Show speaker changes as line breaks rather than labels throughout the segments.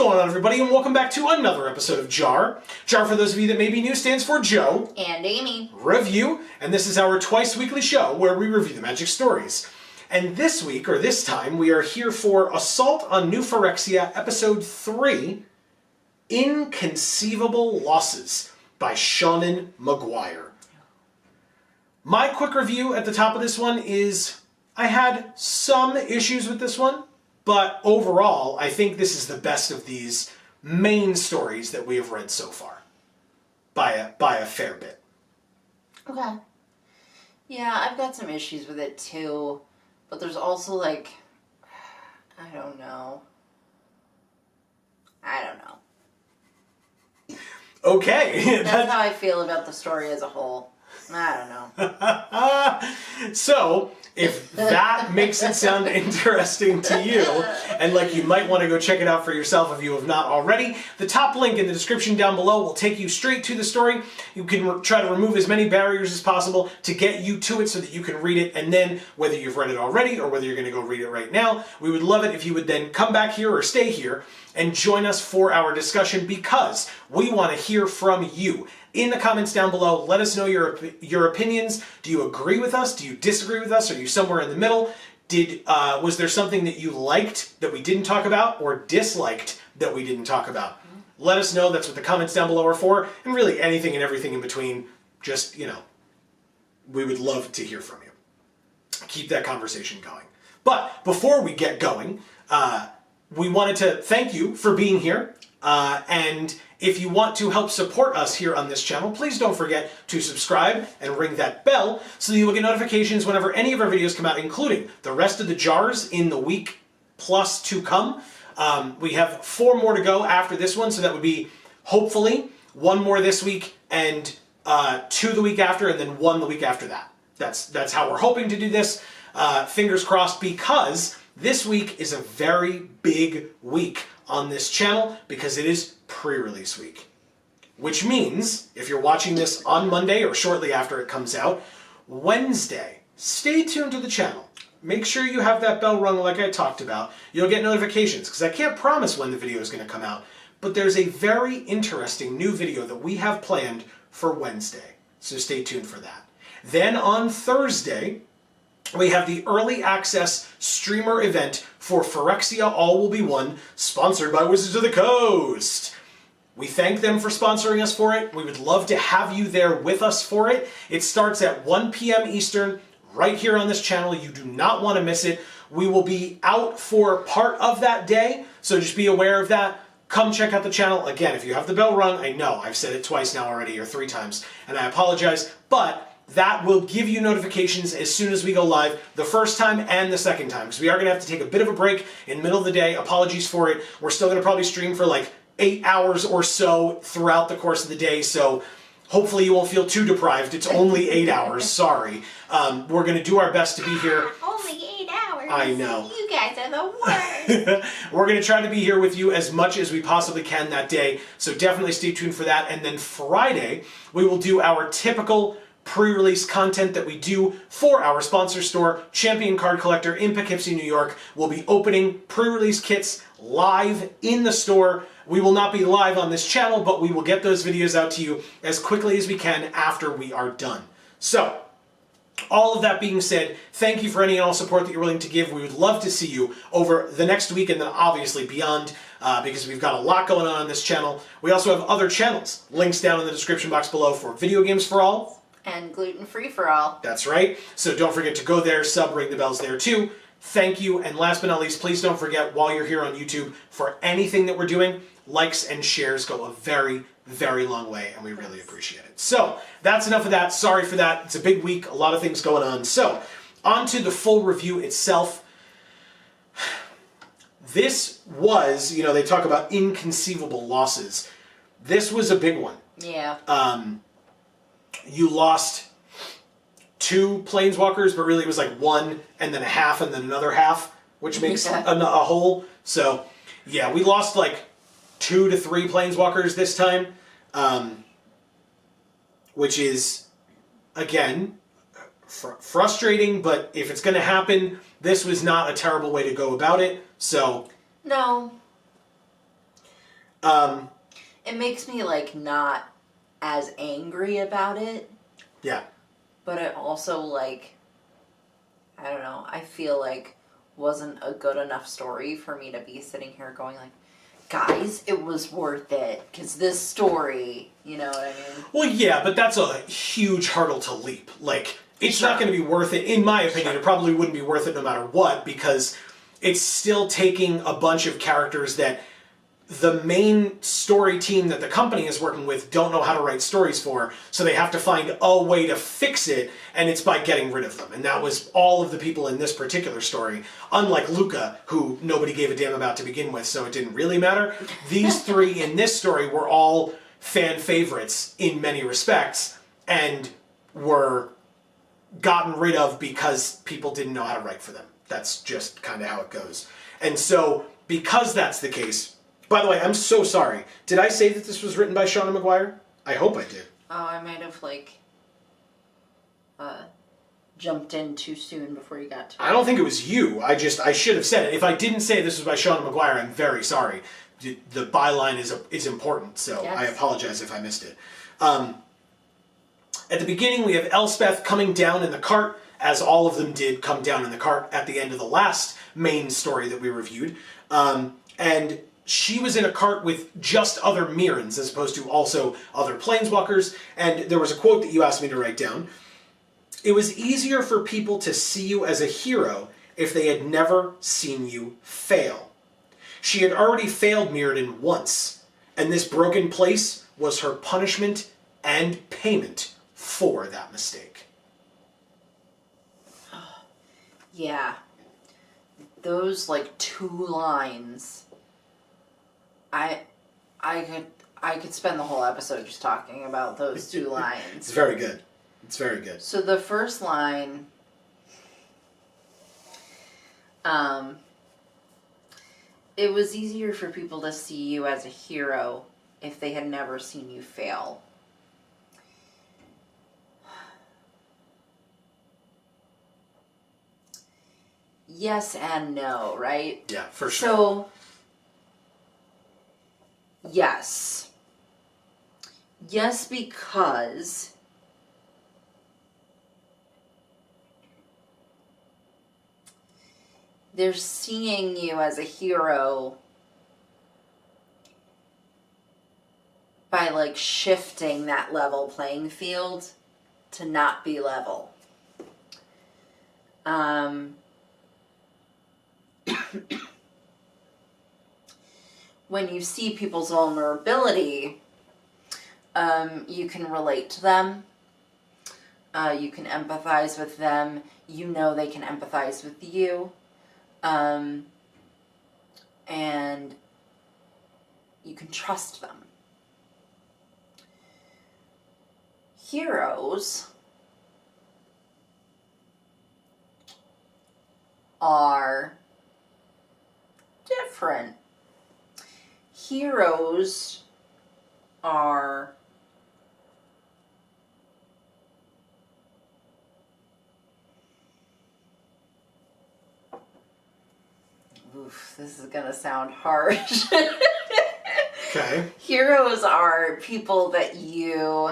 going on, everybody, and welcome back to another episode of JaAR. JaAR, for those of you that may be new, stands for Joe
and Amy
Review, and this is our twice-weekly show where we review the Magic stories. And this week, or this time, we are here for Assault on New Phyrexia, Episode 3, Inconceivable Losses by Seanan McGuire. My quick review at the top of this one is I had some issues with this one, but overall, I think this is the best of these main stories that we have read so far, by a fair bit.
Okay. Yeah, I've got some issues with it too, but there's also like, I don't know.
Okay.
That's how I feel about the story as a whole. I don't know.
So, if that makes it sound interesting to you, and like you might want to go check it out for yourself if you have not already, the top link in the description down below will take you straight to the story. You can try to remove as many barriers as possible to get you to it so that you can read it, and then, whether you've read it already or whether you're going to go read it right now, we would love it if you would then come back here or stay here and join us for our discussion, because we want to hear from you. In the comments down below, let us know your opinions. Do you agree with us? Do you disagree with us? Are you somewhere in the middle? Was there something that you liked that we didn't talk about, or disliked that we didn't talk about? Let us know. That's what the comments down below are for, and really anything and everything in between. Just, we would love to hear from you. Keep that conversation going. But before we get going, we wanted to thank you for being here, and if you want to help support us here on this channel, please don't forget to subscribe and ring that bell so that you will get notifications whenever any of our videos come out, including the rest of the JaARs in the week plus to come. We have 4 more to go after this one, so that would be hopefully 1 more this week and 2 the week after, and then 1 the week after that. That's how we're hoping to do this. Fingers crossed, because this week is a very big week on this channel because it is pre-release week. Which means, if you're watching this on Monday or shortly after it comes out, Wednesday, stay tuned to the channel. Make sure you have that bell rung like I talked about. You'll get notifications, because I can't promise when the video is going to come out, but there's a very interesting new video that we have planned for Wednesday, so stay tuned for that. Then on Thursday, we have the early access streamer event for Phyrexia All Will Be One, sponsored by Wizards of the Coast. We thank them for sponsoring us for it. We would love to have you there with us for it. It starts at 1 p.m. Eastern, right here on this channel. You do not want to miss it. We will be out for part of that day, so just be aware of that. Come check out the channel. Again, if you have the bell rung, I know I've said it twice now already, or 3 times, and I apologize, but that will give you notifications as soon as we go live, the first time and the second time, because we are going to have to take a bit of a break in the middle of the day. Apologies for it. We're still going to probably stream for like 8 hours or so throughout the course of the day, so hopefully you won't feel too deprived. It's only 8 hours, sorry. We're going to do our best to be here.
Only 8 hours?
I know.
You guys are the worst.
We're going to try to be here with you as much as we possibly can that day, so definitely stay tuned for that. And then Friday, we will do our typical pre-release content that we do for our sponsor store, Champion Card Collector in Poughkeepsie, New York. We'll be opening pre-release kits live in the store. We will not be live on this channel, but we will get those videos out to you as quickly as we can after we are done. So, all of that being said, thank you for any and all support that you're willing to give. We would love to see you over the next week, and then obviously beyond, because we've got a lot going on this channel. We also have other channels. Links down in the description box below for Video Games for All.
And gluten-free for all.
That's right. So don't forget to go there, sub, ring the bells there too. Thank you. And last but not least, please don't forget, while you're here on YouTube, for anything that we're doing, likes and shares go a very, very long way, and we really appreciate it. So that's enough of that. Sorry for that. It's a big week, a lot of things going on. So on to the full review itself. This was, they talk about inconceivable losses. This was a big one.
Yeah.
You lost 2 planeswalkers, but really it was like 1 and then a half and then another half, which makes a whole. So, yeah, we lost like 2 to 3 planeswalkers this time, which is, again, frustrating, but if it's going to happen, this was not a terrible way to go about it. So,
no. It makes me, like, not as angry about it.
Yeah.
But it also, like, I don't know, I feel like wasn't a good enough story for me to be sitting here going, like, guys, it was worth it. Because this story, you know what I mean?
Well, yeah, but that's a huge hurdle to leap. Like, it's not going to be worth it. In my opinion, it probably wouldn't be worth it no matter what, because it's still taking a bunch of characters that the main story team that the company is working with don't know how to write stories for, so they have to find a way to fix it, and it's by getting rid of them. And that was all of the people in this particular story. Unlike Luca, who nobody gave a damn about to begin with, so it didn't really matter. These three in this story were all fan favorites in many respects, and were gotten rid of because people didn't know how to write for them. That's just kind of how it goes. And so, because that's the case... By the way, I'm so sorry. Did I say that this was written by Shauna Maguire? I hope I did.
Oh, I might have, like, jumped in too soon before you got to it.
I don't think it was you. I should have said it. If I didn't say this was by Shauna Maguire, I'm very sorry. The byline is important, so yes. I apologize if I missed it. At the beginning, we have Elspeth coming down in the cart, as all of them did come down in the cart at the end of the last main story that we reviewed. And she was in a cart with just other Mirrans, as opposed to also other Planeswalkers, and there was a quote that you asked me to write down. It was easier for people to see you as a hero if they had never seen you fail. She had already failed Mirrodin once, and this broken place was her punishment and payment for that mistake.
Yeah. Those, like, 2 lines... I could spend the whole episode just talking about those 2 lines.
It's very good. It's very good.
So the first line, it was easier for people to see you as a hero if they had never seen you fail. Yes and no, right?
Yeah, for sure.
So... Yes. Yes, because they're seeing you as a hero by, like, shifting that level playing field to not be level. When you see people's vulnerability, you can relate to them. You can empathize with them. You know they can empathize with you. And you can trust them. Heroes are different. Heroes are oof, this is gonna sound harsh.
Okay.
Heroes are people that you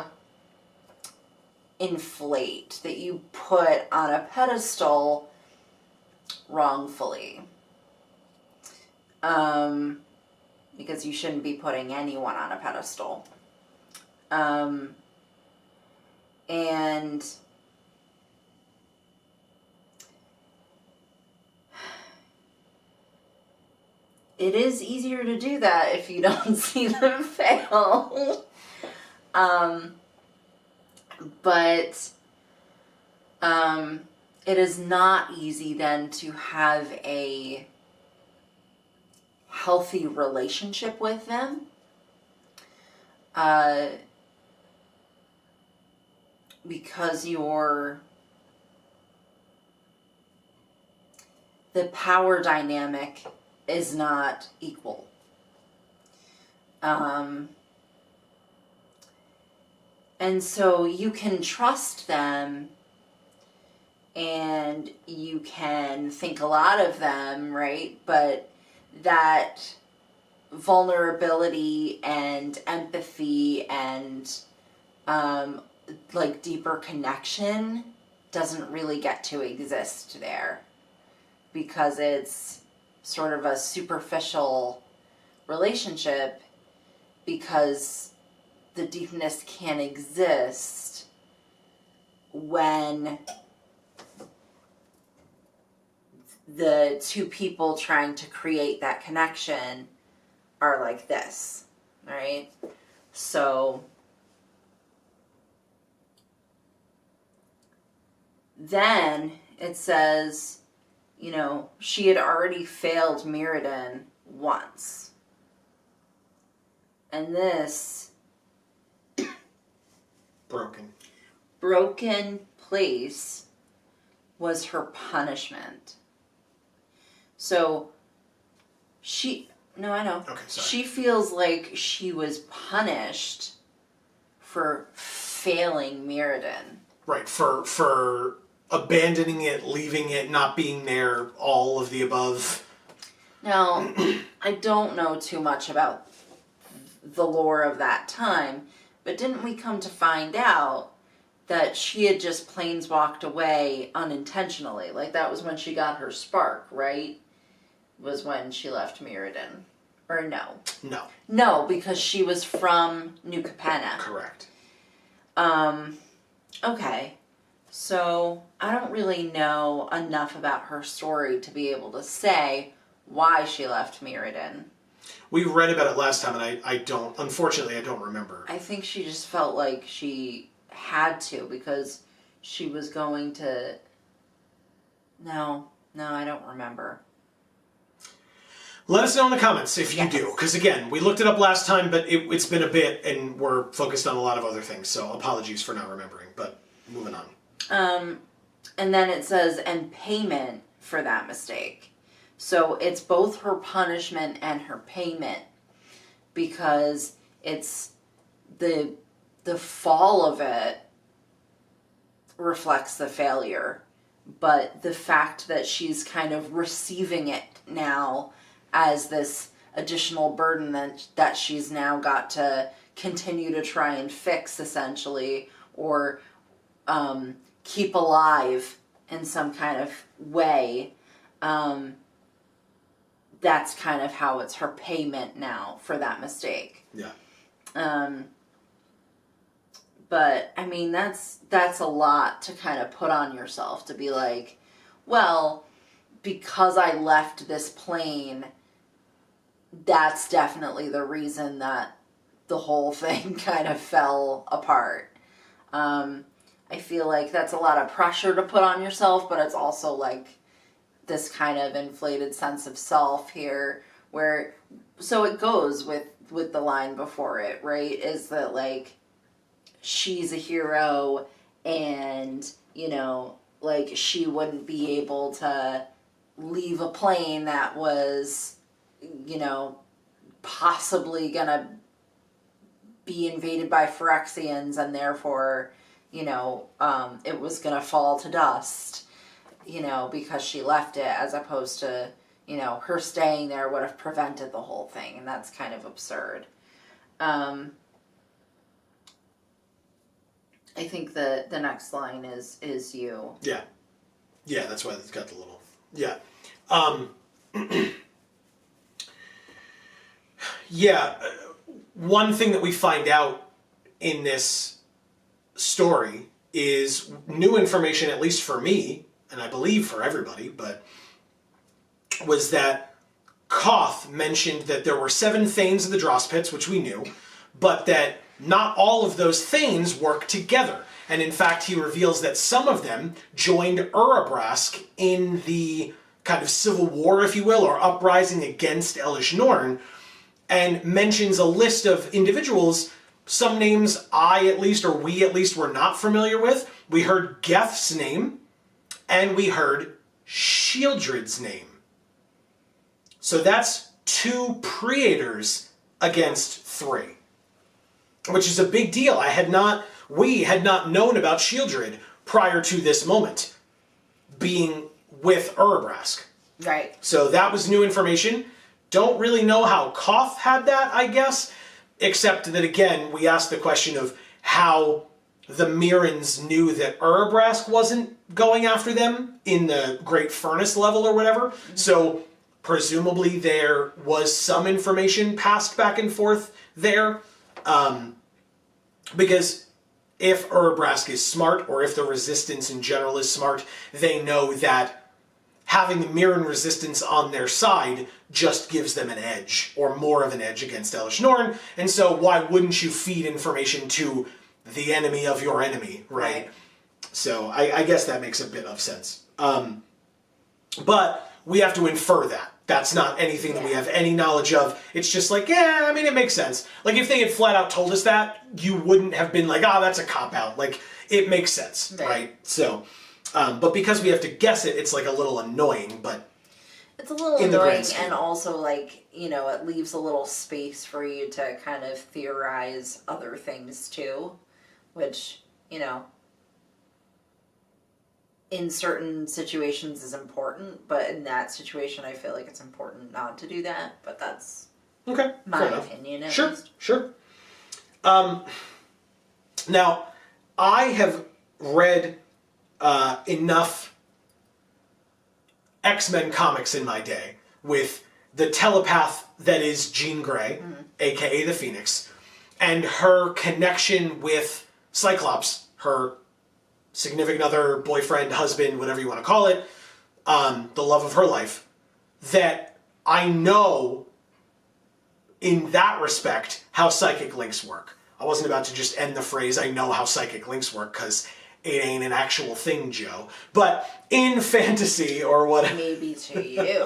inflate, that you put on a pedestal wrongfully. Because you shouldn't be putting anyone on a pedestal. And it is easier to do that if you don't see them fail. But it is not easy then to have a healthy relationship with them. Because the power dynamic is not equal. And so you can trust them and you can think a lot of them, right? But that vulnerability and empathy and like deeper connection doesn't really get to exist there, because it's sort of a superficial relationship, because the deepness can exist when the two people trying to create that connection are like this, right? So then it says, you know, she had already failed Mirrodin once. And this broken place was her punishment. So I know.
Okay, sorry.
She feels like she was punished for failing Mirrodin.
Right, for abandoning it, leaving it, not being there, all of the above.
Now, I don't know too much about the lore of that time, but didn't we come to find out that she had just planeswalked away unintentionally? Like, that was when she got her spark, right? Was when she left Mirrodin. Or no?
No.
No, because she was from New Capenna.
Correct.
Okay. So, I don't really know enough about her story to be able to say why she left Mirrodin.
We read about it last time, and unfortunately, I don't remember.
I think she just felt like she had to, because she was going to... No, I don't remember.
Let us know in the comments if you
Yes.
do, because again, we looked it up last time, but it's been a bit, and we're focused on a lot of other things, so apologies for not remembering, but moving on.
And then it says, and payment for that mistake. So it's both her punishment and her payment, because it's the fall of it reflects the failure, but the fact that she's kind of receiving it now as this additional burden that she's now got to continue to try and fix, essentially, or keep alive in some kind of way. That's kind of how it's her payment now for that mistake.
Yeah.
But I mean, that's a lot to kind of put on yourself, to be like, well, because I left this plane, that's definitely the reason that the whole thing kind of fell apart. I feel like that's a lot of pressure to put on yourself, but it's also like this kind of inflated sense of self here, where, so it goes with the line before it, right, is that, like, she's a hero, and, you know, like, she wouldn't be able to leave a plane that was, you know, possibly gonna be invaded by Phyrexians, and therefore, you know, it was gonna fall to dust, you know, because she left it, as opposed to, you know, her staying there would have prevented the whole thing, and that's kind of absurd. I think the next line is you.
Yeah. Yeah, that's why it's got the little... Yeah. Yeah, one thing that we find out in this story is new information, at least for me, and I believe for everybody, but was that Koth mentioned that there were 7 Thanes of the Dross Pits, which we knew, but that not all of those Thanes work together. And in fact, he reveals that some of them joined Urabrask in the kind of civil war, if you will, or uprising against Elish Norn, and mentions a list of individuals, some names I at least, or we at least, were not familiar with. We heard Geth's name, and we heard Shieldred's name. So that's 2 Praetors against 3, which is a big deal. We had not known about Shieldred prior to this moment, being with Urabrask.
Right.
So that was new information. Don't really know how Koth had that, I guess, except that, again, we asked the question of how the Mirrans knew that Urabrask wasn't going after them in the Great Furnace level or whatever. So presumably there was some information passed back and forth there. Because if Urabrask is smart, or if the Resistance in general is smart, they know that having the Mirran Resistance on their side just gives them an edge, or more of an edge against Elesh Norn. And so why wouldn't you feed information to the enemy of your enemy, right? So I guess that makes a bit of sense. But we have to infer that. That's not anything that we have any knowledge of. It's just like, yeah, I mean, it makes sense. Like, if they had flat out told us that, you wouldn't have been like, oh, that's a cop-out. Like, it makes sense, right? So, but because we have to guess it, it's like a little annoying, but...
It's a little annoying, and also, like, you know, it leaves a little space for you to kind of theorize other things, too. Which, you know, in certain situations is important, but in that situation I feel like it's important not to do that, but that's my opinion at least. Sure.
Now, I have read enough X-Men comics in my day with the telepath that is Jean Grey, aka the Phoenix, and her connection with Cyclops, her significant other, boyfriend, husband, whatever you want to call it, the love of her life, that I know, in that respect, how psychic links work. I wasn't about to just end the phrase, I know how psychic links work, because it ain't an actual thing, Joe. But in fantasy, or what...
Maybe to you.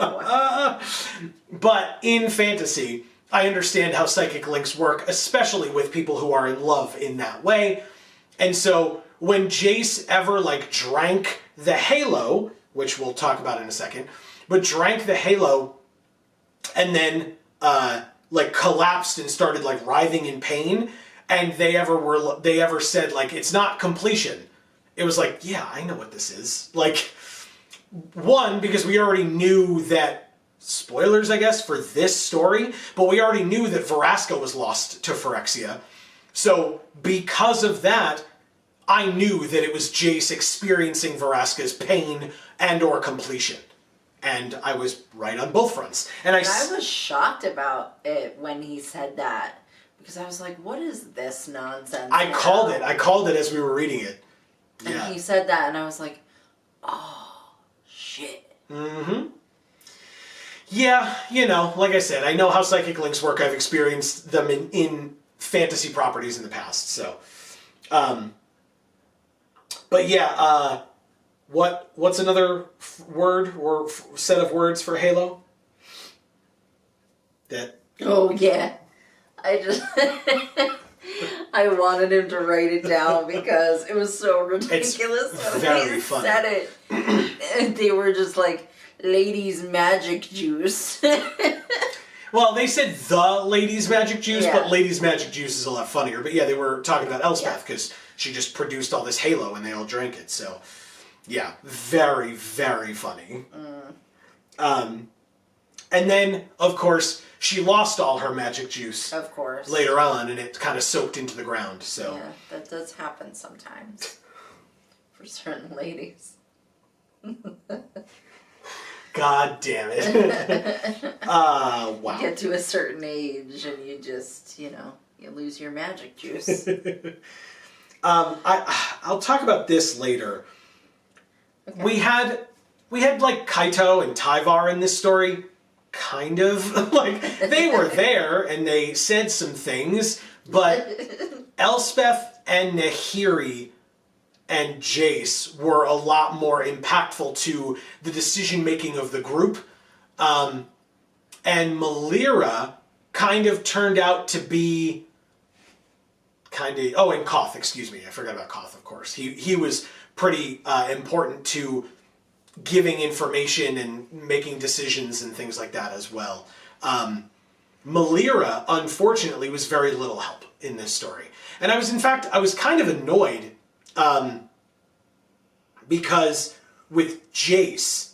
But in fantasy, I understand how psychic links work, especially with people who are in love in that way. And so when Jace ever, like, drank the halo, which we'll talk about in a second, but drank the halo and then, like, collapsed and started, like, writhing in pain, and they ever said, like, it's not completion. It was like, yeah, I know what this is. Like, one, because we already knew that, spoilers, I guess, for this story, but we already knew that Vraska was lost to Phyrexia. So, because of that, I knew that it was Jace experiencing Vraska's pain and or completion. And I was right on both fronts. And I
was shocked about it when he said that. Because I was like, what is this nonsense?
I called it as we were reading it.
And he said that, and I was like, oh, shit.
Mm-hmm. Yeah, you know, like I said, I know how psychic links work. I've experienced them in fantasy properties in the past, so... but yeah, what's another word or set of words for Halo? That...
Oh, yeah. I wanted him to write it down because it was so ridiculous when he said it. And they were just like, ladies' magic juice.
Well, they said the ladies' magic juice, but ladies' magic juice is a lot funnier. But yeah, they were talking about Elspeth because she just produced all this Halo and they all drank it. So, yeah, very, very funny. And then, of course, she lost all her magic juice.
Of course.
Later on, and it kind of soaked into the ground. So
yeah, that does happen sometimes for certain ladies.
God damn it! Wow.
You get to a certain age, and you just, you know, you lose your magic juice.
I'll talk about this later. Okay. We had like Kaito and Tyvar in this story. Kind of. Like, they were there and they said some things, but Elspeth and Nahiri and Jace were a lot more impactful to the decision-making of the group. And Malira kind of turned out to be and Koth, excuse me. I forgot about Koth, of course. He was pretty important to giving information and making decisions and things like that as well. Malira, unfortunately, was very little help in this story. And I was kind of annoyed because with Jace,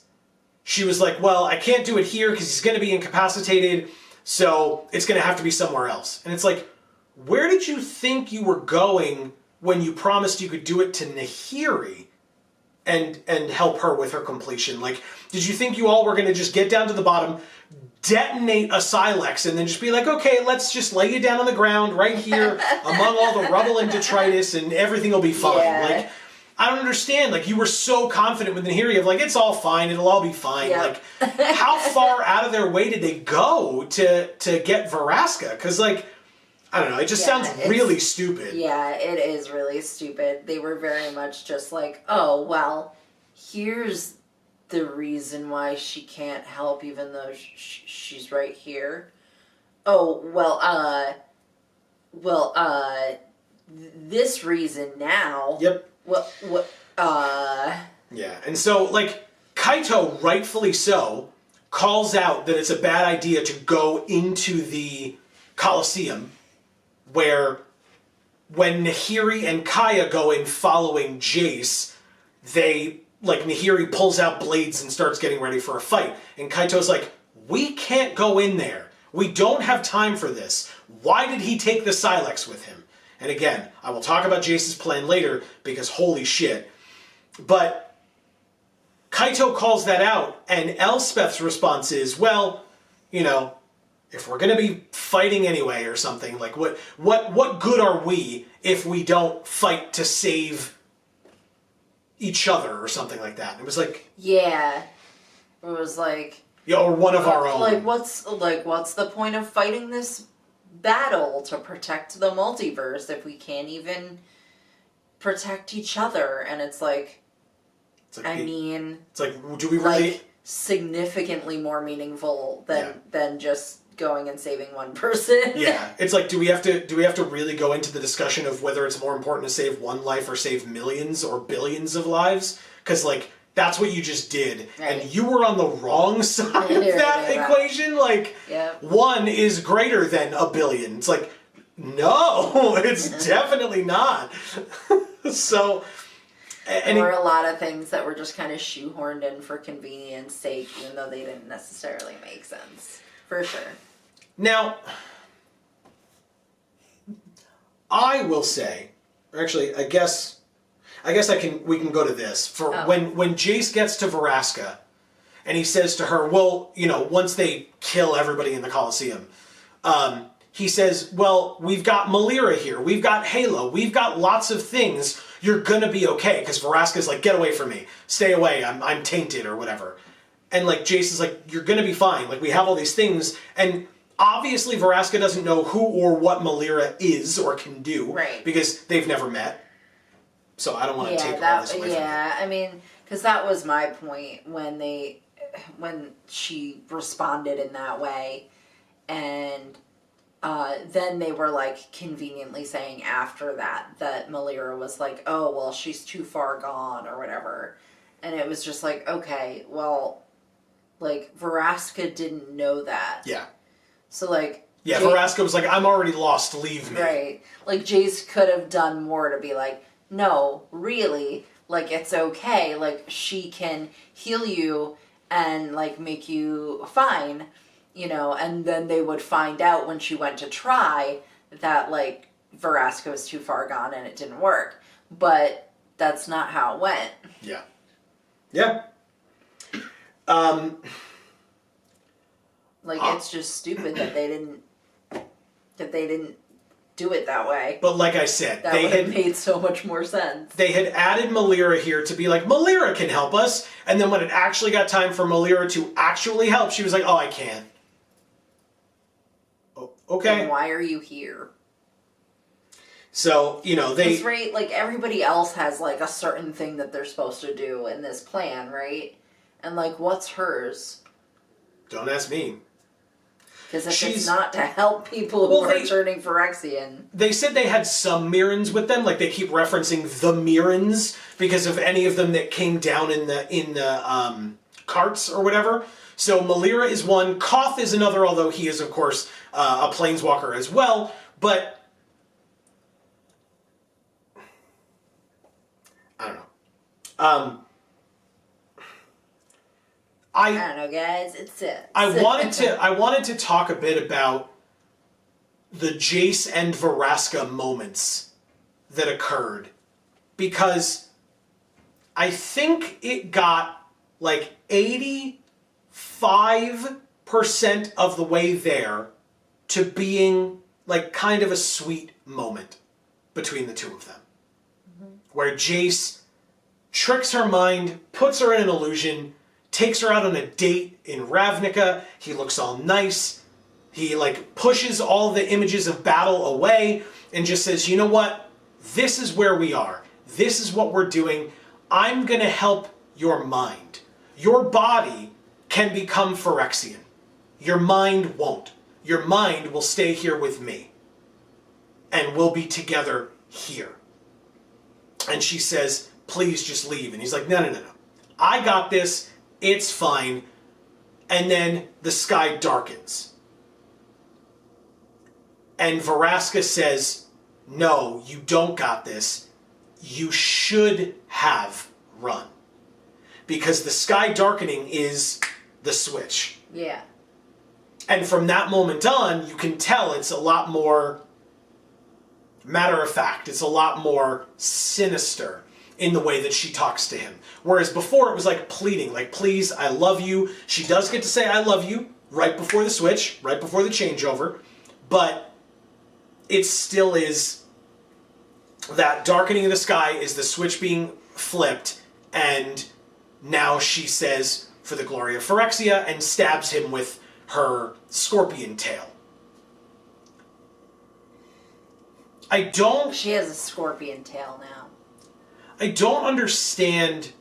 she was like, well, I can't do it here because he's going to be incapacitated, so it's going to have to be somewhere else. And it's like, where did you think you were going when you promised you could do it to Nahiri and help her with her completion? Like, did you think you all were going to just get down to the bottom, detonate a Silex, and then just be like, okay, let's just lay you down on the ground right here among all the rubble and detritus and everything will be fine?
Yeah.
Like, I don't understand. Like, you were so confident with Nahiri of like, it's all fine, it'll all be fine.
Yep.
Like, how far out of their way did they go to get Vraska? Because, like, I don't know, it just sounds really stupid.
Yeah, it is really stupid. They were very much just like, oh, well, here's the reason why she can't help even though she's right here. Oh, this reason now.
Yep.
Yeah,
and so, like, Kaito, rightfully so, calls out that it's a bad idea to go into the Colosseum, where when Nahiri and Kaya go in following Jace, Nahiri pulls out blades and starts getting ready for a fight. And Kaito's like, we can't go in there. We don't have time for this. Why did he take the Silex with him? And again, I will talk about Jace's plan later, because holy shit. But Kaito calls that out, and Elspeth's response is, well, you know, if we're going to be fighting anyway or something, like, what good are we if we don't fight to save each other or something like that? And it was like...
Yeah. It was like...
Yeah, or one of our own.
Like, what's the point of fighting this battle to protect the multiverse if we can't even protect each other? And it's like do we really... significantly more meaningful than just going and saving one person.
Yeah, it's like, do we have to really go into the discussion of whether it's more important to save one life or save millions or billions of lives? Because, like, that's what you just did,
right.
And you were on the wrong side of that equation. Like, one is greater than a billion. It's like, no, it's definitely not. So...
There were a lot of things that were just kind of shoehorned in for convenience sake, even though they didn't necessarily make sense. For sure.
Now, I will say, or actually, I guess we can go to this. For when Jace gets to Vraska, and he says to her, well, you know, once they kill everybody in the Colosseum, he says, well, we've got Malira here, we've got Halo, we've got lots of things. You're gonna be okay, because Vraska's like, get away from me, stay away, I'm tainted or whatever. And like Jace is like, you're gonna be fine, like we have all these things, and obviously Vraska doesn't know who or what Malira is or can do,
right?
Because they've never met. So I don't want to take all this away from them.
Yeah, I mean, because that was my point when she responded in that way, and then they were like conveniently saying after that Malira was like, oh, well, she's too far gone or whatever. And it was just like, okay, well, like, Vraska didn't know that.
Yeah.
So, like...
Yeah, Vraska was like, I'm already lost, leave me.
Right. Like, Jace could have done more to be like, no, really, like, it's okay. Like, she can heal you and, like, make you fine, you know, and then they would find out when she went to try that, like, Vraska was too far gone and it didn't work. But that's not how it went.
Yeah. Yeah.
Like, it's just stupid that they didn't do it that way.
But like I said,
that would have made so much more sense.
They had added Malira here to be like, Malira can help us, and then when it actually got time for Malira to actually help, she was like, oh, I can't. Oh, okay.
And why are you here?
So, you know, they...
Because, right, like, everybody else has, like, a certain thing that they're supposed to do in this plan, right? And, like, what's hers?
Don't ask me.
Because if it's not to help people who are turning Phyrexian...
They said they had some Mirrans with them, like, they keep referencing the Mirrans because of any of them that came down in the carts or whatever. So Malira is one, Koth is another, although he is, of course, a Planeswalker as well, but... I don't know.
I don't know, guys. It's 6.
I wanted to talk a bit about the Jace and Vraska moments that occurred, because I think it got like 85% of the way there to being like kind of a sweet moment between the two of them. Mm-hmm. Where Jace tricks her mind, puts her in an illusion, takes her out on a date in Ravnica. He looks all nice. He like pushes all the images of battle away and just says, you know what? This is where we are. This is what we're doing. I'm going to help your mind. Your body can become Phyrexian. Your mind won't. Your mind will stay here with me. And we'll be together here. And she says, please just leave. And he's like, no. I got this. It's fine. And then the sky darkens. And Vraska says, no, you don't got this. You should have run. Because the sky darkening is the switch.
Yeah. And
from that moment on, you can tell it's a lot more matter of fact. It's a lot more sinister in the way that she talks to him. Whereas before it was like pleading, like, please, I love you. She does get to say I love you right before the switch, right before the changeover. But it still is that darkening of the sky is the switch being flipped, and now she says, for the glory of Phyrexia, and stabs him with her scorpion tail.
She has a scorpion tail now.
I don't understand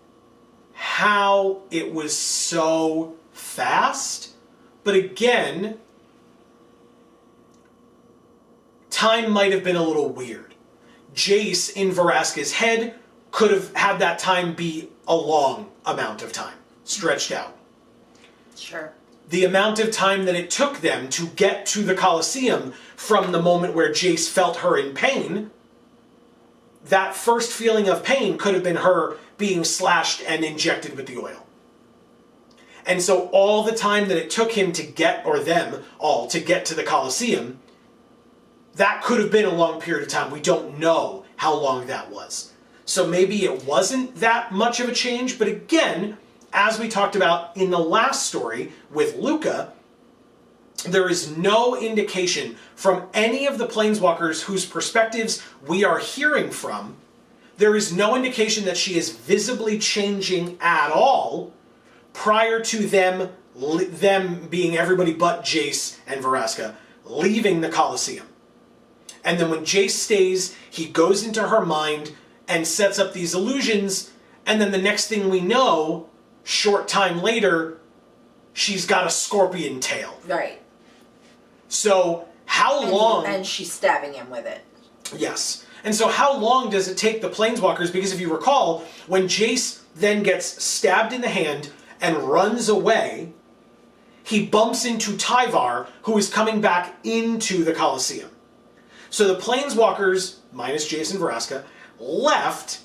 how it was so fast, but again, time might have been a little weird. Jace in Vraska's head could have had that time be a long amount of time, stretched out.
Sure.
The amount of time that it took them to get to the Colosseum from the moment where Jace felt her in pain, that first feeling of pain could have been her being slashed and injected with the oil. And so all the time that it took him to get, or them all, to get to the Colosseum, that could have been a long period of time. We don't know how long that was. So maybe it wasn't that much of a change, but again, as we talked about in the last story with Luca, there is no indication from any of the planeswalkers whose perspectives we are hearing from. There is no indication that she is visibly changing at all prior to them being everybody but Jace and Vraska leaving the Colosseum. And then when Jace stays, he goes into her mind and sets up these illusions, and then the next thing we know, short time later, she's got a scorpion tail.
Right.
So how long...
And she's stabbing him with it.
Yes. And so how long does it take the planeswalkers? Because if you recall, when Jace then gets stabbed in the hand and runs away, he bumps into Tyvar, who is coming back into the Colosseum. So the planeswalkers, minus Jace and Vraska, left,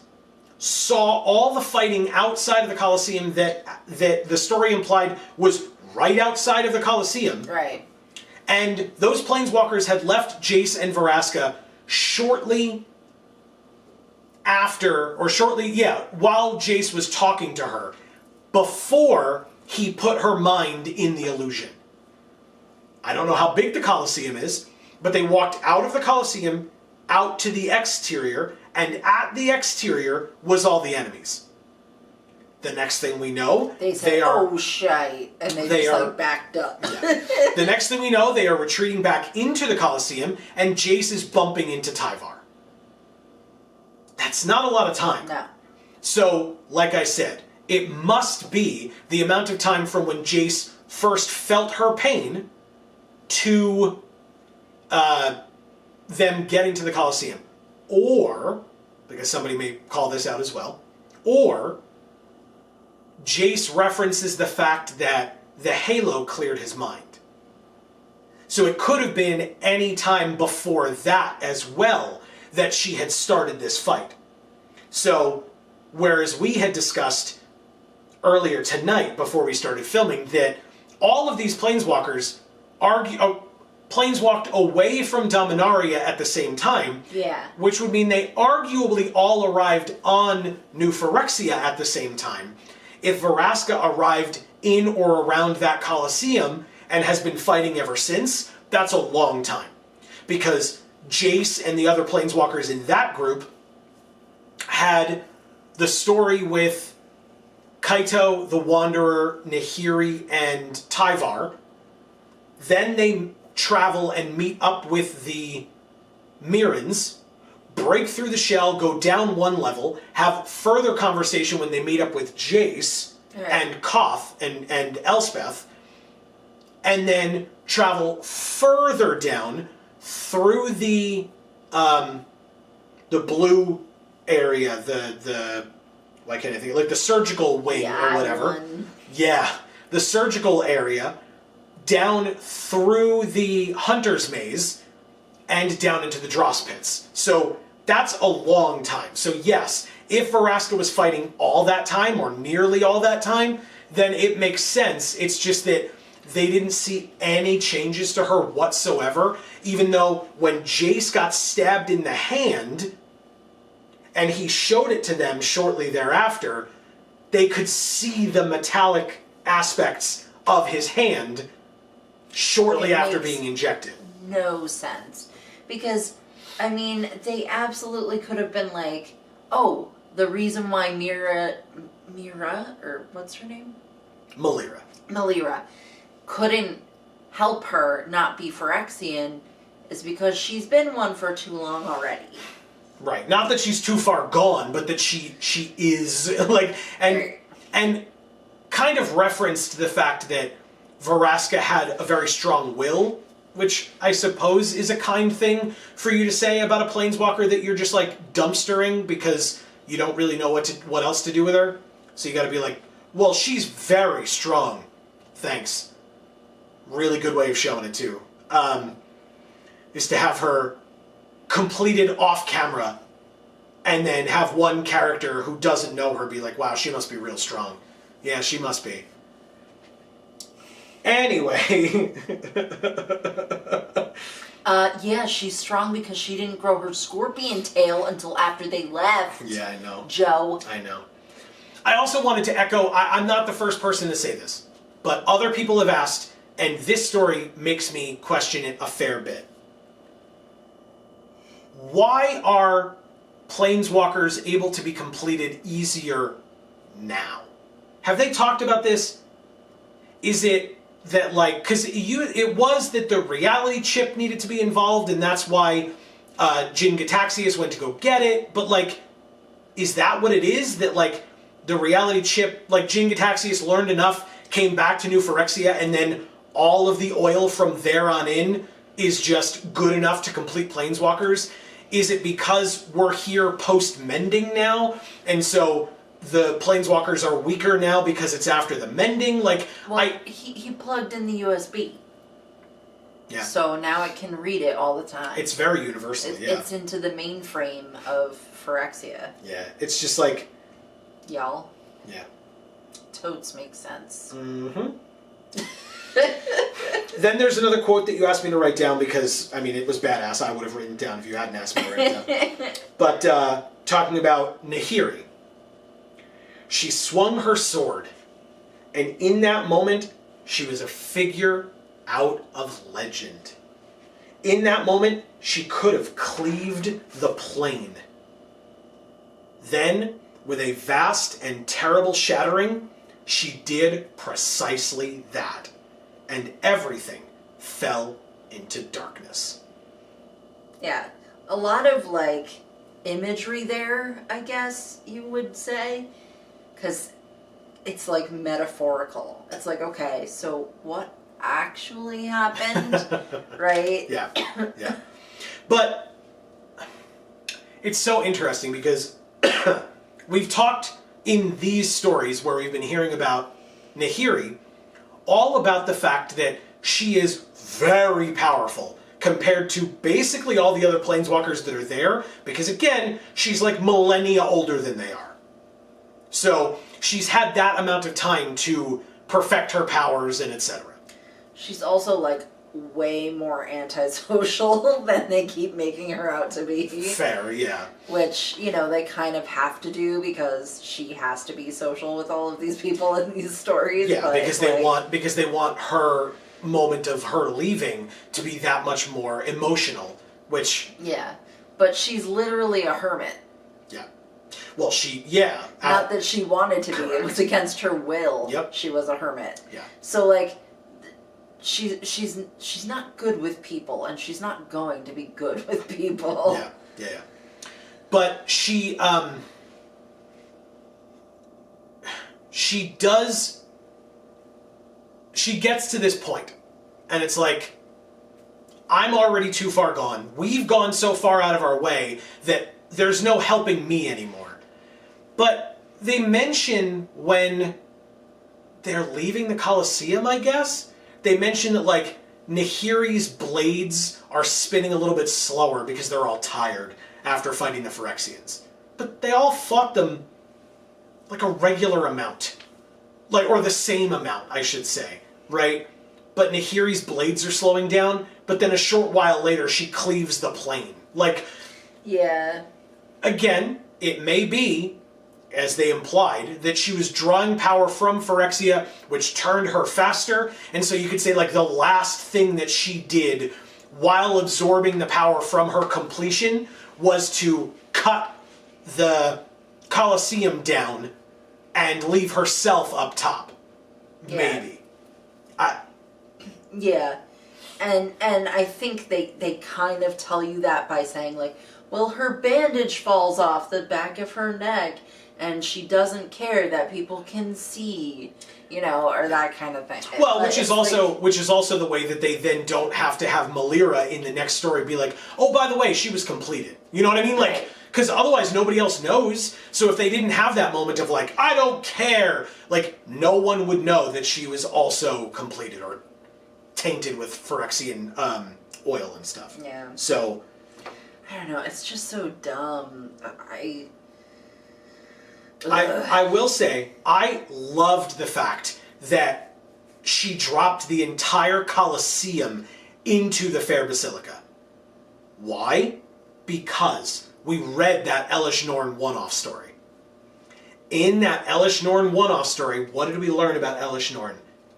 saw all the fighting outside of the Colosseum that the story implied was right outside of the Colosseum.
Right.
And those planeswalkers had left Jace and Vraska shortly after, or shortly, while Jace was talking to her, before he put her mind in the illusion. I don't know how big the Colosseum is, but they walked out of the Colosseum, out to the exterior, and at the exterior was all the enemies. The next thing we know,
they said, oh shite, and they just backed up.
Yeah. The next thing we know, they are retreating back into the Colosseum, and Jace is bumping into Tyvar. That's not a lot of time.
No.
So, like I said, it must be the amount of time from when Jace first felt her pain to them getting to the Colosseum. Or, because somebody may call this out as well, or Jace references the fact that the halo cleared his mind. So it could have been any time before that as well that she had started this fight. So, whereas we had discussed earlier tonight before we started filming that all of these planeswalkers planeswalked away from Dominaria at the same time.
Yeah.
Which would mean they arguably all arrived on New Phyrexia at the same time. If Vraska arrived in or around that Colosseum and has been fighting ever since, that's a long time. Because Jace and the other planeswalkers in that group had the story with Kaito, the Wanderer, Nahiri, and Tyvar. Then they travel and meet up with the Mirrans, break through the shell, go down one level, have further conversation when they meet up with Jace and Koth and Elspeth, and then travel further down through the blue area, the why can't I think, like the surgical wing or whatever. Yeah, the surgical area, down through the Hunter's Maze, and down into the Dross Pits. So that's a long time. So yes, if Vraska was fighting all that time, or nearly all that time, then it makes sense. It's just that they didn't see any changes to her whatsoever, even though when Jace got stabbed in the hand, and he showed it to them shortly thereafter, they could see the metallic aspects of his hand shortly after being injected.
No sense. Because, I mean, they absolutely could have been like, oh, the reason why Mira, or what's her name? Malira couldn't help her not be Phyrexian is because she's been one for too long already.
Right. Not that she's too far gone, but that she is like, and kind of referenced the fact that Vraska had a very strong will, which I suppose is a kind thing for you to say about a planeswalker that you're just like dumpstering because you don't really know what else to do with her. So you got to be like, well, she's very strong. Thanks. Really good way of showing it too. Is to have her completed off camera and then have one character who doesn't know her be like, wow, she must be real strong. Yeah, she must be. Anyway.
Yeah, she's strong because she didn't grow her scorpion tail until after they left.
Yeah, I know.
Joe.
I know. I also wanted to echo, I'm not the first person to say this, but other people have asked, and this story makes me question it a fair bit. Why are planeswalkers able to be completed easier now? Have they talked about this? Is it that, like, because it was that the reality chip needed to be involved, and that's why Jin Gataxias went to go get it, but, like, is that what it is? That, like, the reality chip, like, Jin Gataxias learned enough, came back to New Phyrexia, and then all of the oil from there on in is just good enough to complete planeswalkers? Is it because we're here post-mending now, and so the planeswalkers are weaker now because it's after the mending? Like,
well, he plugged in the USB.
Yeah.
So now it can read it all the time.
It's very universal, yeah.
It's into the mainframe of Phyrexia.
Yeah, it's just like...
Y'all.
Yeah.
Totes make sense.
Mm-hmm. Then there's another quote that you asked me to write down because, I mean, it was badass. I would have written it down if you hadn't asked me to write it down. But talking about Nahiri. She swung her sword, and in that moment, she was a figure out of legend. In that moment, she could have cleaved the plane. Then, with a vast and terrible shattering, she did precisely that. And everything fell into darkness.
Yeah. A lot of, like, imagery there, I guess you would say. Because it's, like, metaphorical. It's like, okay, so what actually happened? Right?
Yeah. Yeah. But it's so interesting because we've talked in these stories where we've been hearing about Nahiri all about the fact that she is very powerful compared to basically all the other planeswalkers that are there, because again, she's like millennia older than they are. So she's had that amount of time to perfect her powers and etc.
She's also, like, way more antisocial than they keep making her out to be.
Fair, yeah.
Which, you know, they kind of have to do because she has to be social with all of these people in these stories.
Yeah,
but,
because they want her moment of her leaving to be that much more emotional, which...
Yeah, but she's literally a hermit.
Yeah. Well, yeah.
Not that she wanted to be, it was against her will.
Yep.
She was a hermit.
Yeah.
So, like, she's not good with people, and she's not going to be good with people.
Yeah. But she gets to this point, and it's like, I'm already too far gone. We've gone so far out of our way that there's no helping me anymore. But they mention when they're leaving the Colosseum, I guess, they mention that, like, Nahiri's blades are spinning a little bit slower because they're all tired after fighting the Phyrexians. But they all fought them, like, a regular amount. Like, or the same amount, I should say, right? But Nahiri's blades are slowing down, but then a short while later she cleaves the plane. Like...
Yeah.
Again, it may be, as they implied, that she was drawing power from Phyrexia, which turned her faster, and so you could say, like, the last thing that she did while absorbing the power from her completion was to cut the Colosseum down and leave herself up top.
Yeah.
Maybe.
Yeah. And I think they kind of tell you that by saying, like, well, her bandage falls off the back of her neck, and she doesn't care that people can see, you know, or that kind of thing.
Well, which is also the way that they then don't have to have Malira in the next story be like, oh, by the way, she was completed. You know what I mean? Like, because otherwise nobody else knows. So if they didn't have that moment of, like, I don't care, like, no one would know that she was also completed or tainted with Phyrexian oil and stuff.
Yeah.
So...
I don't know, it's just so dumb.
I will say, I loved the fact that she dropped the entire Colosseum into the Fair Basilica. Why? Because we read that Elish Norn one-off story. In that Elish Norn one-off story, what did we learn about Elish Norn?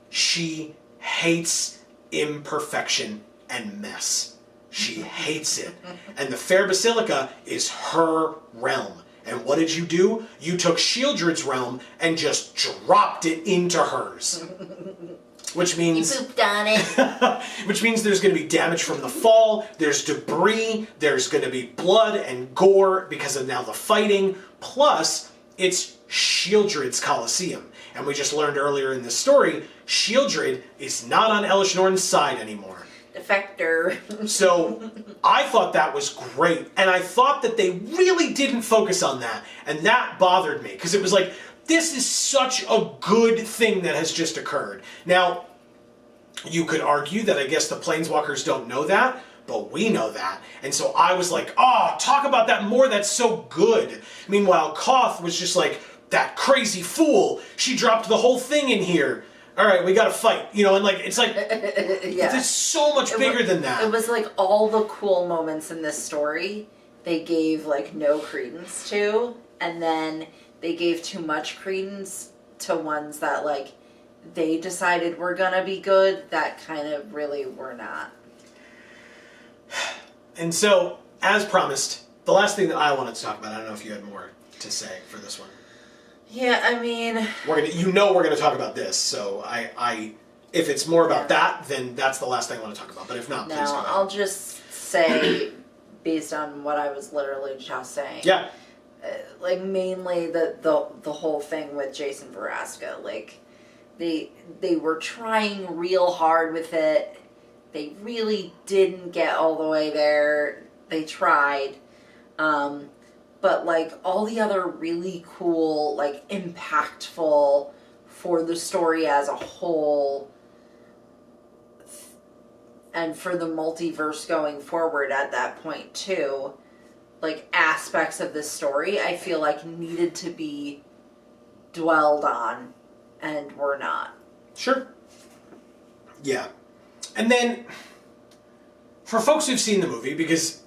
She hates imperfection and mess. She hates it. And the Fair Basilica is her realm. And what did you do? You took Shieldred's realm and just dropped it into hers. Which means...
You pooped on it.
Which means there's going to be damage from the fall, there's debris, there's going to be blood and gore because of now the fighting. Plus, it's Shieldred's Colosseum. And we just learned earlier in this story, Shieldred is not on Elish Norn's side anymore.
Defector.
So I thought that was great, and I thought that they really didn't focus on that, and that bothered me, because it was like, this is such a good thing that has just occurred. Now, you could argue that I guess the Planeswalkers don't know that, but we know that, and so I was like, oh, talk about that more, that's so good. Meanwhile, Koth was just like, that crazy fool, she dropped the whole thing in here. All right, we got to fight, you know, and like, it's like,
Yeah.
it's so much bigger than that.
It was like all the cool moments in this story, they gave like no credence to, and then they gave too much credence to ones that like they decided were gonna be good that kind of really were not.
And so, as promised, the last thing that I wanted to talk about, I don't know if you had more to say for this one.
Yeah, I mean...
we're gonna talk about this, so if it's more about that, then that's the last thing I want to talk about. But if not, please go ahead.
I'll just say, based on what I was literally just saying.
Yeah.
Like, mainly the whole thing with Jason Veraska. Like, they were trying real hard with it. They really didn't get all the way there. They tried. But, like, all the other really cool, like, impactful for the story as a whole and for the multiverse going forward at that point, too, like, aspects of this story, I feel like needed to be dwelled on and were not.
Sure. Yeah. And then, for folks who've seen the movie, because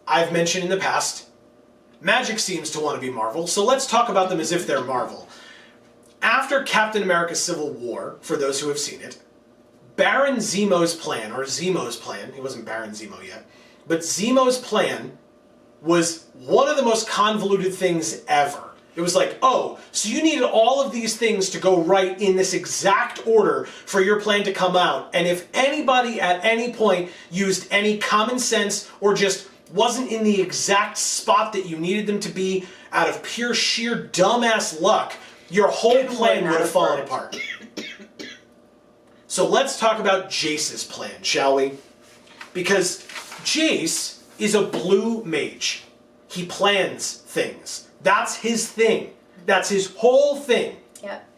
I've mentioned in the past, Magic seems to want to be Marvel, so let's talk about them as if they're Marvel. After Captain America Civil War, for those who have seen it, Baron Zemo's plan, or Zemo's plan, he wasn't Baron Zemo yet, but Zemo's plan was one of the most convoluted things ever. It was like, oh, so you needed all of these things to go right in this exact order for your plan to come out, and if anybody at any point used any common sense or just wasn't in the exact spot that you needed them to be out of pure sheer dumbass luck, your whole plan would have fallen apart. So let's talk about Jace's plan, shall we? Because Jace is a blue mage. He plans things. That's his thing. That's his whole thing.
Yep.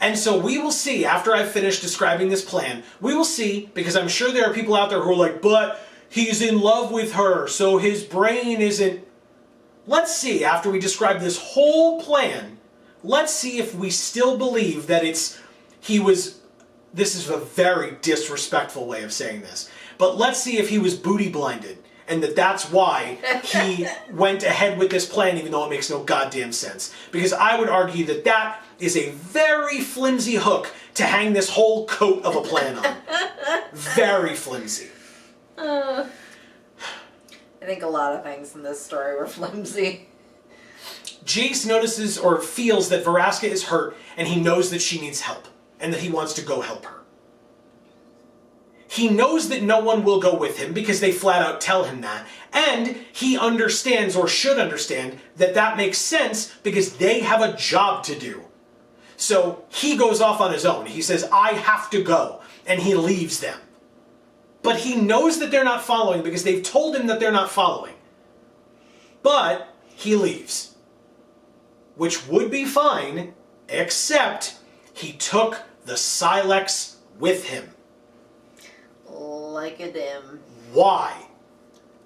And so we will see, after I've finished describing this plan, we will see, because I'm sure there are people out there who are like, but he's in love with her, so his brain isn't... Let's see, after we describe this whole plan, let's see if we still believe that he was... This is a very disrespectful way of saying this, but let's see if he was booty blinded, and that's why he went ahead with this plan, even though it makes no goddamn sense. Because I would argue that that is a very flimsy hook to hang this whole coat of a plan on. Very flimsy.
I think a lot of things in this story were flimsy.
Jace notices or feels that Vraska is hurt, and he knows that she needs help, and that he wants to go help her. He knows that no one will go with him because they flat out tell him that, and he understands, or should understand, that that makes sense because they have a job to do. So he goes off on his own. He says, I have to go, and he leaves them. But he knows that they're not following because they've told him that they're not following. But he leaves. Which would be fine, except he took the Silex with him.
Like a dim.
Why?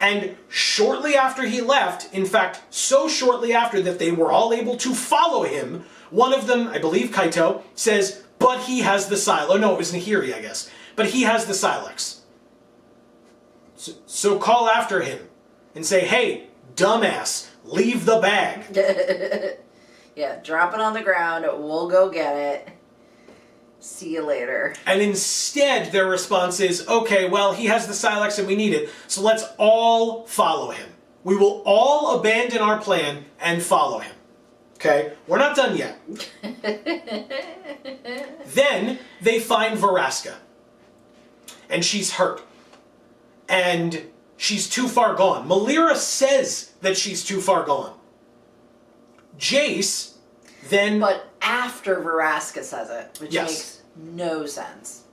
And shortly after he left, in fact, so shortly after that they were all able to follow him, one of them, I believe Kaito, says, but he has the Silex. Oh no, it was Nahiri, I guess. But he has the Silex. So call after him and say, hey, dumbass, leave the bag.
Yeah, drop it on the ground. We'll go get it. See you later.
And instead, their response is, okay, well, he has the Silex and we need it, so let's all follow him. We will all abandon our plan and follow him. Okay? We're not done yet. Then, they find Vraska. And she's hurt. And she's too far gone. Melira says that she's too far gone. Jace then...
But after Vraska says it, which
Yes.
makes no sense.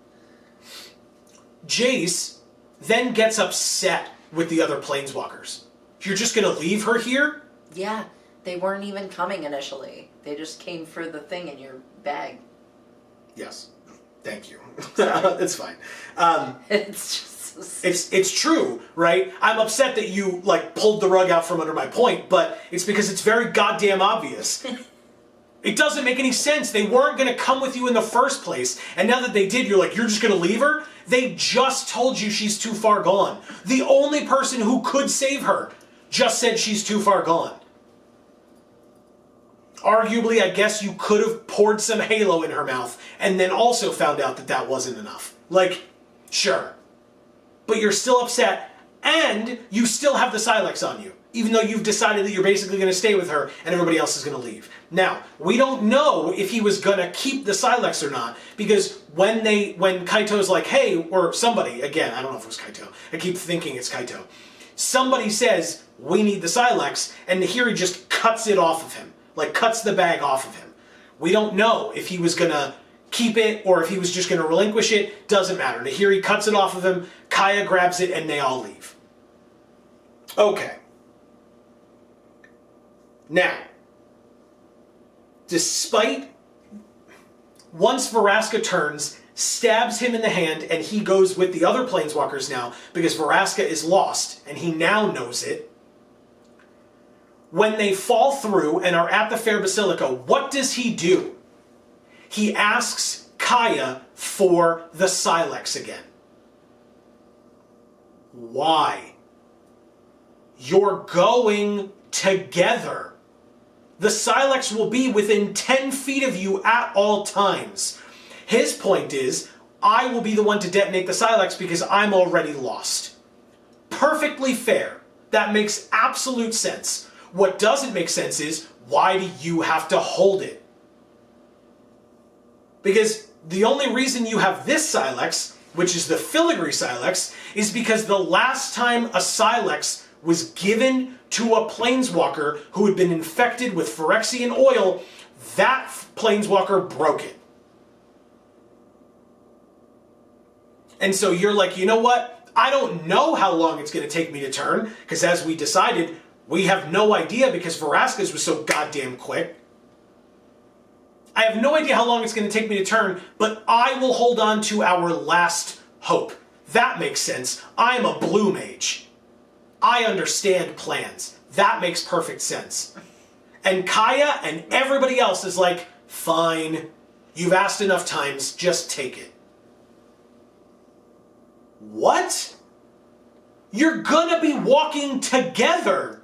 Jace then gets upset with the other planeswalkers. You're just gonna leave her here?
Yeah, they weren't even coming initially. They just came for the thing in your bag.
Yes. Thank you. It's fine.
It's just...
It's true, right? I'm upset that you, pulled the rug out from under my point, but it's because it's very goddamn obvious. It doesn't make any sense. They weren't going to come with you in the first place, and now that they did, you're just going to leave her? They just told you she's too far gone. The only person who could save her just said she's too far gone. Arguably, I guess you could have poured some Halo in her mouth, and then also found out that that wasn't enough. Sure. But you're still upset, and you still have the Silex on you, even though you've decided that you're basically going to stay with her and everybody else is going to leave. Now, we don't know if he was going to keep the Silex or not, because when Kaito's like, hey, or somebody, again, I don't know if it was Kaito, I keep thinking it's Kaito, somebody says, we need the Silex, and Nahiri just cuts it off of him, cuts the bag off of him. We don't know if he was going to keep it or if he was just going to relinquish it. Doesn't matter. Nahiri cuts it off of him, Kaya grabs it, and they all leave. Okay. Now, once Vraska turns, stabs him in the hand, and he goes with the other planeswalkers now, because Vraska is lost, and he now knows it, when they fall through and are at the Fair Basilica, what does he do? He asks Kaya for the Silex again. Why? You're going together. The Silex will be within 10 feet of you at all times. His point is, I will be the one to detonate the Silex because I'm already lost. Perfectly fair. That makes absolute sense. What doesn't make sense is, why do you have to hold it? Because the only reason you have this Silex, which is the filigree Silex, is because the last time a Silex was given to a planeswalker who had been infected with Phyrexian oil, that planeswalker broke it. And so you're like, you know what? I don't know how long it's going to take me to turn, because as we decided, we have no idea because Vraska's was so goddamn quick. I have no idea how long it's going to take me to turn, but I will hold on to our last hope. That makes sense. I'm a blue mage. I understand plans. That makes perfect sense. And Kaya and everybody else is like, fine, you've asked enough times, just take it. What? You're gonna be walking together.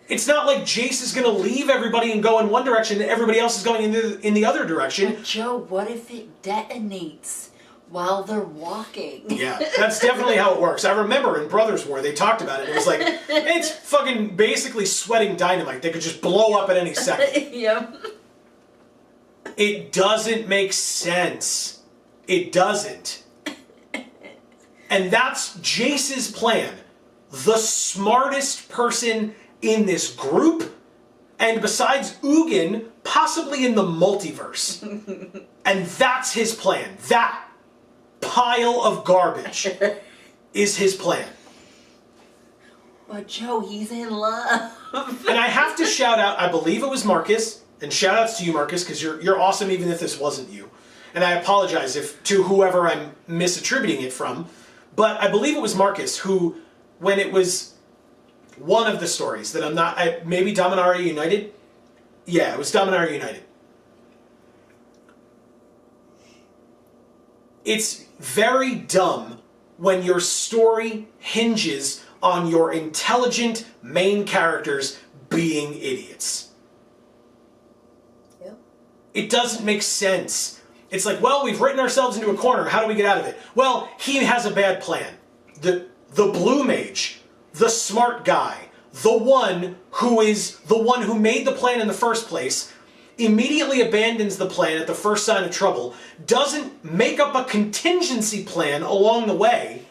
It's not like Jace is gonna leave everybody and go in one direction and everybody else is going in the other direction.
But Joe, what if it detonates while they're walking?
Yeah, that's definitely how it works. I remember in Brothers War, they talked about it. It was like, it's fucking basically sweating dynamite. They could just blow up at any second.
Yep.
It doesn't make sense. It doesn't. And that's Jace's plan. The smartest person in this group, and besides Ugin, possibly in the multiverse. And that's his plan. That pile of garbage is his plan.
But Joe, he's in love.
And I have to shout out, I believe it was Marcus, and shout outs to you, Marcus, because you're awesome even if this wasn't you. And I apologize to whoever I'm misattributing it from, but I believe it was Marcus who, when it was one of the stories that I'm not, maybe Dominaria United? Yeah, it was Dominaria United. It's very dumb when your story hinges on your intelligent main characters being idiots.
Yep.
It doesn't make sense. It's like, well, we've written ourselves into a corner. How do we get out of it? Well, he has a bad plan. The blue mage, the smart guy, the one who made the plan in the first place, immediately abandons the plan at the first sign of trouble, doesn't make up a contingency plan along the way,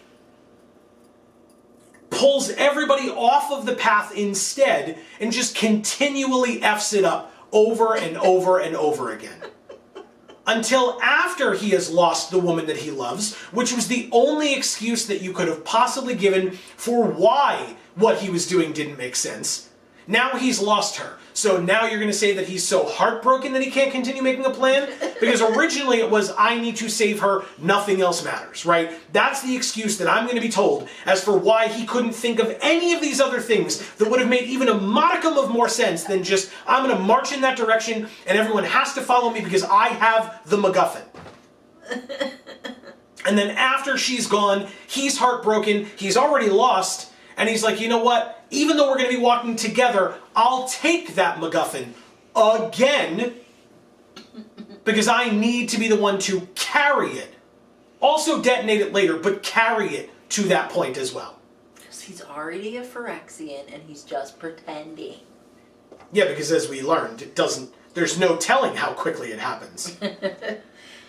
pulls everybody off of the path instead, and just continually F's it up over and over and over again. Until after he has lost the woman that he loves, which was the only excuse that you could have possibly given for why what he was doing didn't make sense. Now he's lost her. So now you're going to say that he's so heartbroken that he can't continue making a plan? Because originally it was, I need to save her, nothing else matters, right? That's the excuse that I'm going to be told as for why he couldn't think of any of these other things that would have made even a modicum of more sense than just, I'm going to march in that direction and everyone has to follow me because I have the MacGuffin. And then after she's gone, he's heartbroken, he's already lost, and he's like, you know what? Even though we're going to be walking together, I'll take that MacGuffin again because I need to be the one to carry it. Also detonate it later, but carry it to that point as well.
Because he's already a Phyrexian and he's just pretending.
Yeah, because as we learned, there's no telling how quickly it happens.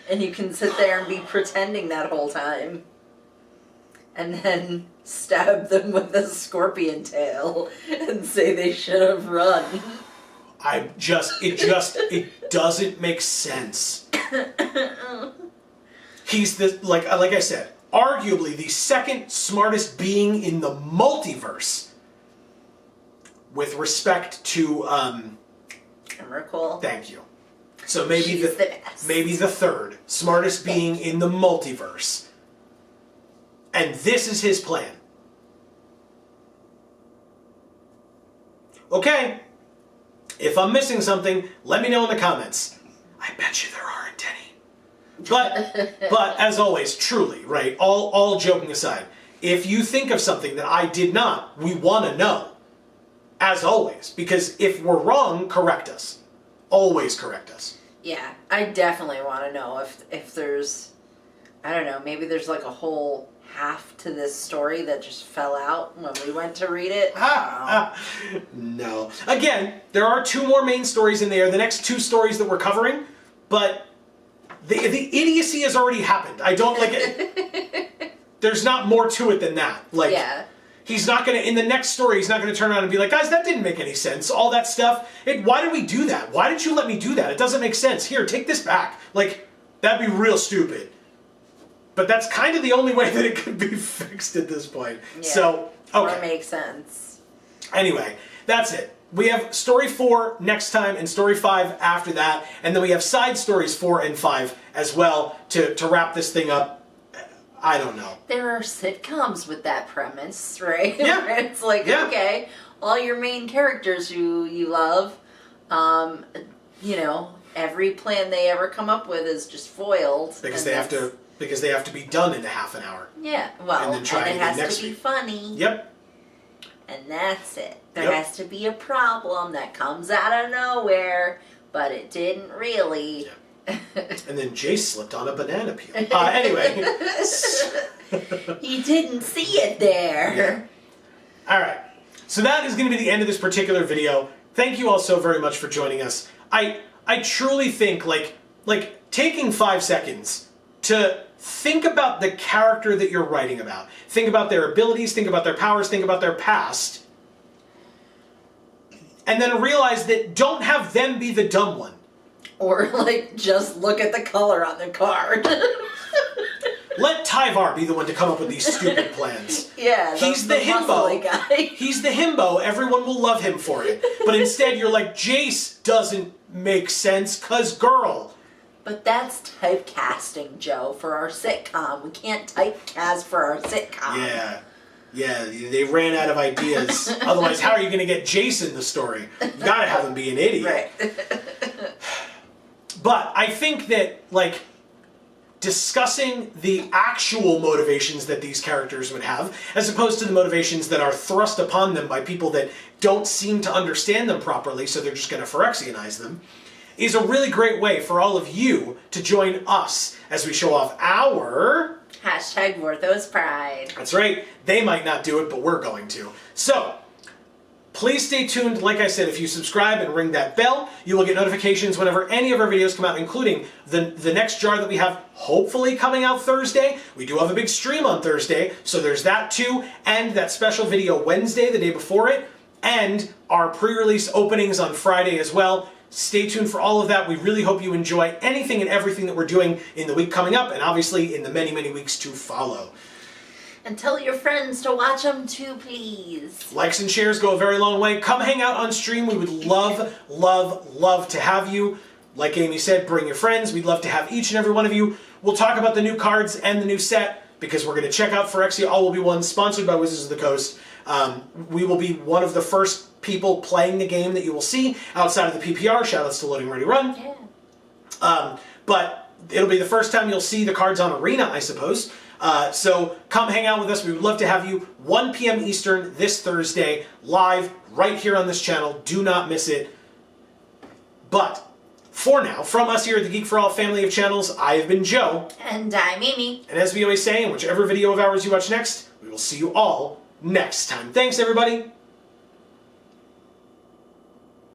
And you can sit there and be pretending that whole time. And then stab them with a scorpion tail and say they should have run.
It doesn't make sense. He's like I said, arguably the second smartest being in the multiverse with respect to
Emrakul.
Thank you. So maybe
She's the best.
maybe the third smartest being in the multiverse. And this is his plan. okay, if I'm missing something, let me know in the comments. I bet you there aren't any. But as always, truly, right, all joking aside, if you think of something that I did not, we want to know. As always. Because if we're wrong, correct us. Always correct us.
Yeah, I definitely want to know if there's, I don't know, maybe there's like a whole half to this story that just fell out when we went to read it.
No. Again, there are 2 more main stories in there, the next 2 stories that we're covering, but the idiocy has already happened. I don't like it. There's not more to it than that. Like,
yeah.
He's not going to, in the next story, he's not going to turn around and be like, guys, that didn't make any sense. All that stuff. Why did we do that? Why did you let me do that? It doesn't make sense. Here, take this back. Like, that'd be real stupid. But that's kind of the only way that it could be fixed at this point.
Yeah.
So, okay.
Or makes sense.
Anyway, that's it. We have story 4 next time and story 5 after that. And then we have side stories 4 and 5 as well to wrap this thing up. I don't know.
There are sitcoms with that premise, right?
Yeah.
Where it's like, okay, all your main characters who you love, you know, every plan they ever come up with is just foiled.
Because they have to be done in a half an hour.
Yeah, well,
and then
it has to be funny.
Yep.
And that's it. There has to be a problem that comes out of nowhere, but it didn't really.
Yep. And then Jace slipped on a banana peel. Anyway.
He didn't see it there.
Yeah. Alright. So that is going to be the end of this particular video. Thank you all so very much for joining us. I truly think, like taking 5 seconds to think about the character that you're writing about. Think about their abilities, think about their powers, think about their past. And then realize that don't have them be the dumb one.
Or, like, just look at the color on the card.
Let Tyvar be the one to come up with these stupid plans.
Yeah,
he's the himbo
guy.
He's the himbo. Everyone will love him for it. But instead, you're like, Jace doesn't make sense, 'cause girl.
But that's typecasting, Joe, for our sitcom. We can't typecast for our sitcom.
Yeah, they ran out of ideas. Otherwise, how are you going to get Jace in the story? You gotta have him be an idiot.
Right.
But I think that, like, discussing the actual motivations that these characters would have, as opposed to the motivations that are thrust upon them by people that don't seem to understand them properly, so they're just going to Phyrexianize them, is a really great way for all of you to join us as we show off our...
Hashtag Worthos Pride.
That's right. They might not do it, but we're going to. So, please stay tuned. Like I said, if you subscribe and ring that bell, you will get notifications whenever any of our videos come out, including the next JaAR that we have hopefully coming out Thursday. We do have a big stream on Thursday, so there's that too, and that special video Wednesday, the day before it, and our pre-release openings on Friday as well. Stay tuned for all of that. We really hope you enjoy anything and everything that we're doing in the week coming up, and obviously in the many, many weeks to follow.
And tell your friends to watch them too, please.
Likes and shares go a very long way. Come hang out on stream. We would love, love, love to have you. Like Amy said, bring your friends. We'd love to have each and every one of you. We'll talk about the new cards and the new set, because we're going to check out Phyrexia All Will Be One, sponsored by Wizards of the Coast. We will be one of the first people playing the game that you will see outside of the PPR. Shoutouts to Loading Ready Run.
Yeah.
But it'll be the first time you'll see the cards on Arena, I suppose. So come hang out with us. We would love to have you. 1 p.m. Eastern this Thursday, live right here on this channel. Do not miss it. But for now, from us here at the Geek for All family of channels, I have been Joe.
And I'm Amy.
And as we always say, in whichever video of ours you watch next, we will see you all next time. Thanks, everybody.